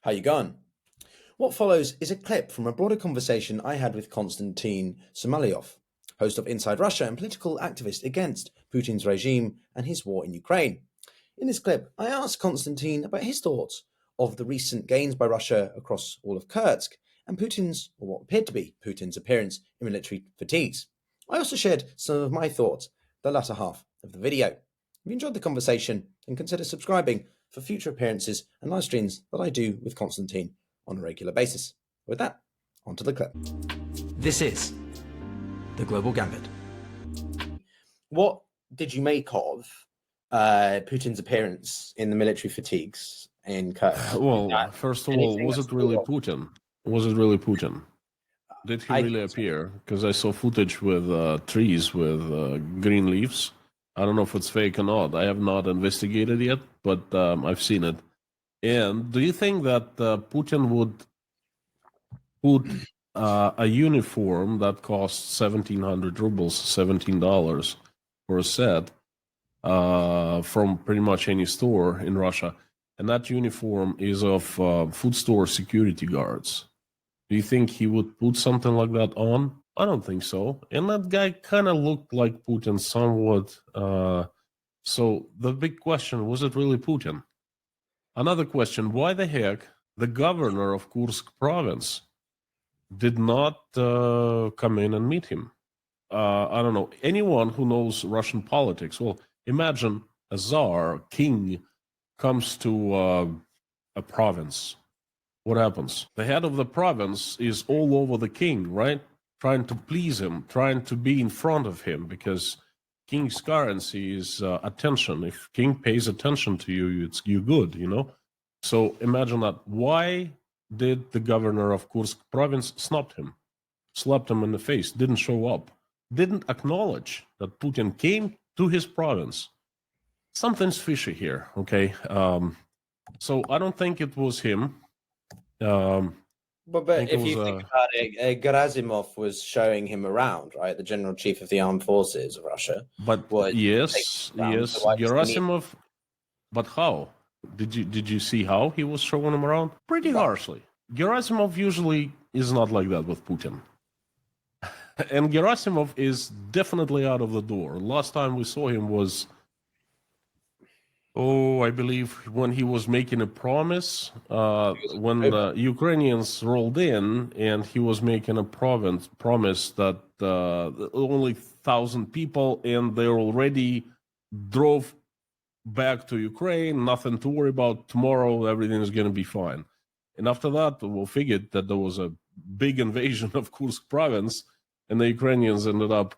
How you going? What follows is a clip from a broader conversation I had with Konstantin Samoilov, host of Inside Russia and political activist against Putin's regime and his war in Ukraine. In this clip, I asked Konstantin about his thoughts of the recent gains by Russia across all of Kursk and Putin's, or what appeared to be Putin's, appearance in military fatigues. I also shared some of my thoughts, the latter half of the video. If you enjoyed the conversation, then consider subscribing for future appearances and live streams that I do with Konstantin on a regular basis. With that, onto the clip. This is the Global Gambit. What did you make of Putin's appearance in the military fatigues in Kursk? Well, first of all, was it really Putin? Was it really Putin? Did he really appear? Because I saw footage with trees with green leaves. I don't know if it's fake or not. I have not investigated yet, but I've seen it. And do you think that Putin would put a uniform that costs 1,700 rubles, $17 for a set, from pretty much any store in Russia, and that uniform is of food store security guards? Do you think he would put something like that on? I don't think so. And that guy kind of looked like Putin somewhat. So the big question, was it really Putin? Another question, why the heck the governor of Kursk province did not come in and meet him? I don't know. Anyone who knows Russian politics, well, imagine a czar, king, comes to a province. What happens? The head of the province is all over the king, right? Trying to please him, trying to be in front of him, because king's currency is attention. If king pays attention to you, you're good, you know? So imagine that. Why did the governor of Kursk province snub him, slapped him in the face, didn't show up, didn't acknowledge that Putin came to his province? Something's fishy here, okay? So I don't think it was him. But if you think about it, Gerasimov was showing him around, right? The general chief of the armed forces of Russia. But yes, Gerasimov. But how? Did you see how he was showing him around? Pretty harshly. Gerasimov usually is not like that with Putin. And Gerasimov is definitely out of the door. Last time we saw him was, I believe when he was making a promise, when Ukrainians rolled in, and he was making a promise that only 1,000 people, and they already drove back to Ukraine, nothing to worry about, tomorrow everything is going to be fine. And after that, we figured that there was a big invasion of Kursk province, and the Ukrainians ended up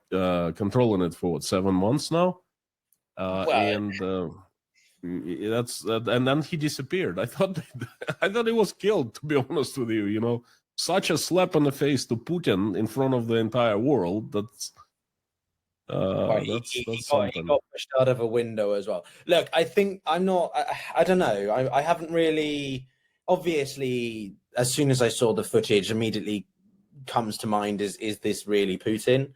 controlling it for 7 months now. And then he disappeared. I thought he was killed, to be honest with you. You know, such a slap in the face to Putin in front of the entire world. That's something. He got pushed out of a window as well. Look, I think I don't know. I haven't really. Obviously, as soon as I saw the footage, immediately comes to mind is this really Putin?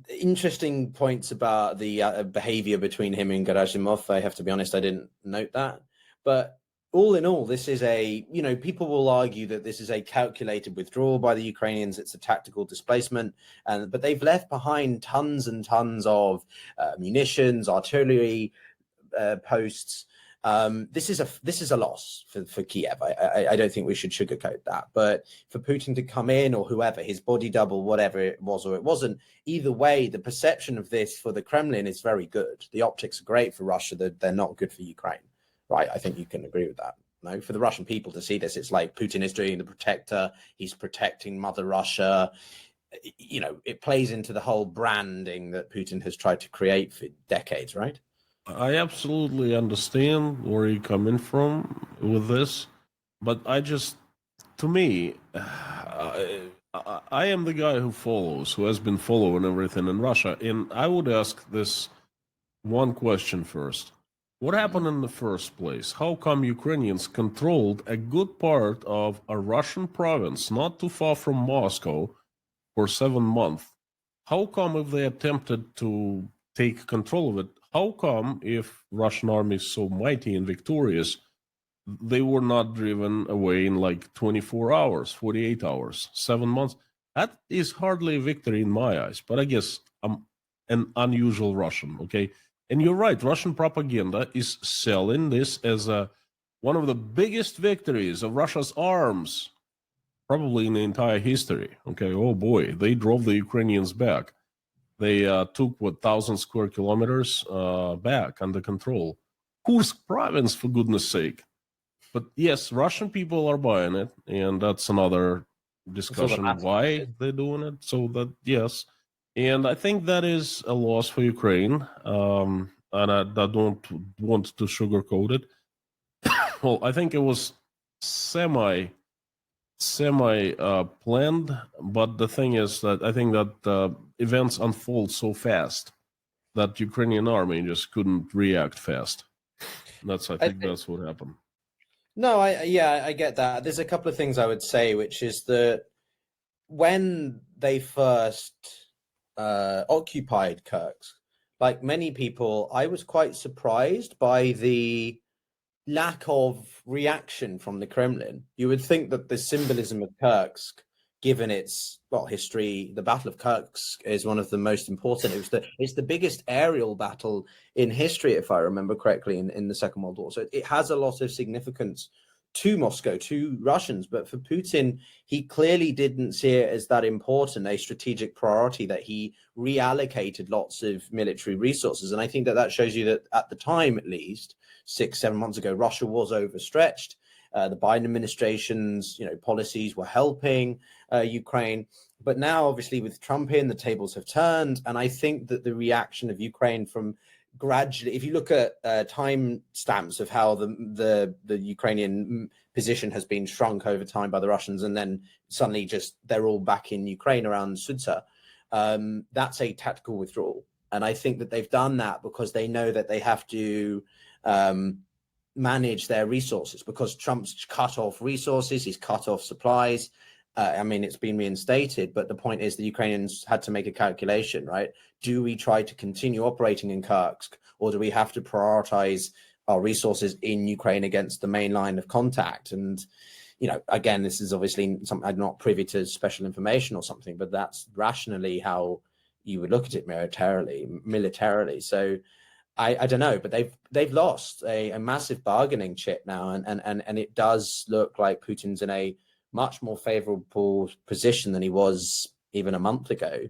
Interesting points about the behavior between him and Gerasimov. I have to be honest, I didn't note that. But all in all, this is people will argue that this is a calculated withdrawal by the Ukrainians. It's a tactical displacement, but they've left behind tons and tons of munitions, artillery posts. This is a loss for Kiev. I don't think we should sugarcoat that. But for Putin to come in, or whoever, his body double, whatever it was or it wasn't, either way, the perception of this for the Kremlin is very good. The optics are great for Russia. They're not good for Ukraine, right? I think you can agree with that. No, for the Russian people to see this, it's like Putin is doing the protector. He's protecting Mother Russia. You know, it plays into the whole branding that Putin has tried to create for decades, right? I absolutely understand where you're coming from with this, but to me, I am the guy who has been following everything in Russia, and I would ask this one question first. What happened in the first place? How come Ukrainians controlled a good part of a Russian province, not too far from Moscow, for 7 months? How come if they attempted to take control of it, how come if Russian army is so mighty and victorious, they were not driven away in like 24 hours, 48 hours, 7 months. That is hardly a victory in my eyes, but I guess I'm an unusual Russian, okay? And you're right, Russian propaganda is selling this as one of the biggest victories of Russia's arms, probably in the entire history, okay? Oh boy, they drove the Ukrainians back. They took, 1,000 square kilometers back under control. Kursk province, for goodness sake. But yes, Russian people are buying it, and that's another discussion why they're doing it. So that, yes. And I think that is a loss for Ukraine. And I don't want to sugarcoat it. Well, I think it was semi planned, but the thing is that I think that events unfold so fast that Ukrainian army just couldn't react fast. I think that's what happened. No, I get that. There's a couple of things I would say, which is that when they first occupied Kursk, like many people, I was quite surprised by the lack of reaction from the Kremlin. You would think that the symbolism of Kursk, given its history, the Battle of Kursk is one of the most important. It's the biggest aerial battle in history, if I remember correctly, in the Second World War. So it has a lot of significance to Moscow, to Russians. But for Putin, he clearly didn't see it as that important, a strategic priority, that he reallocated lots of military resources. And I think that shows you that at the time, at least 6-7 months ago, Russia was overstretched. The Biden administration's policies were helping Ukraine. But now, obviously, with Trump in, the tables have turned. And I think that the reaction of Ukraine from gradually, if you look at time stamps of how the Ukrainian position has been shrunk over time by the Russians, and then suddenly just they're all back in Ukraine around Sudza, that's a tactical withdrawal. And I think that they've done that because they know that they have to manage their resources, because Trump's cut off resources, he's cut off supplies. It's been reinstated, but the point is the Ukrainians had to make a calculation, right? Do we try to continue operating in Kursk, or do we have to prioritize our resources in Ukraine against the main line of contact? And, again, this is obviously something I'm not privy to special information or something, but that's rationally how you would look at it militarily. So I don't know, but they've lost a massive bargaining chip now, and it does look like Putin's in a much more favorable position than he was even a month ago.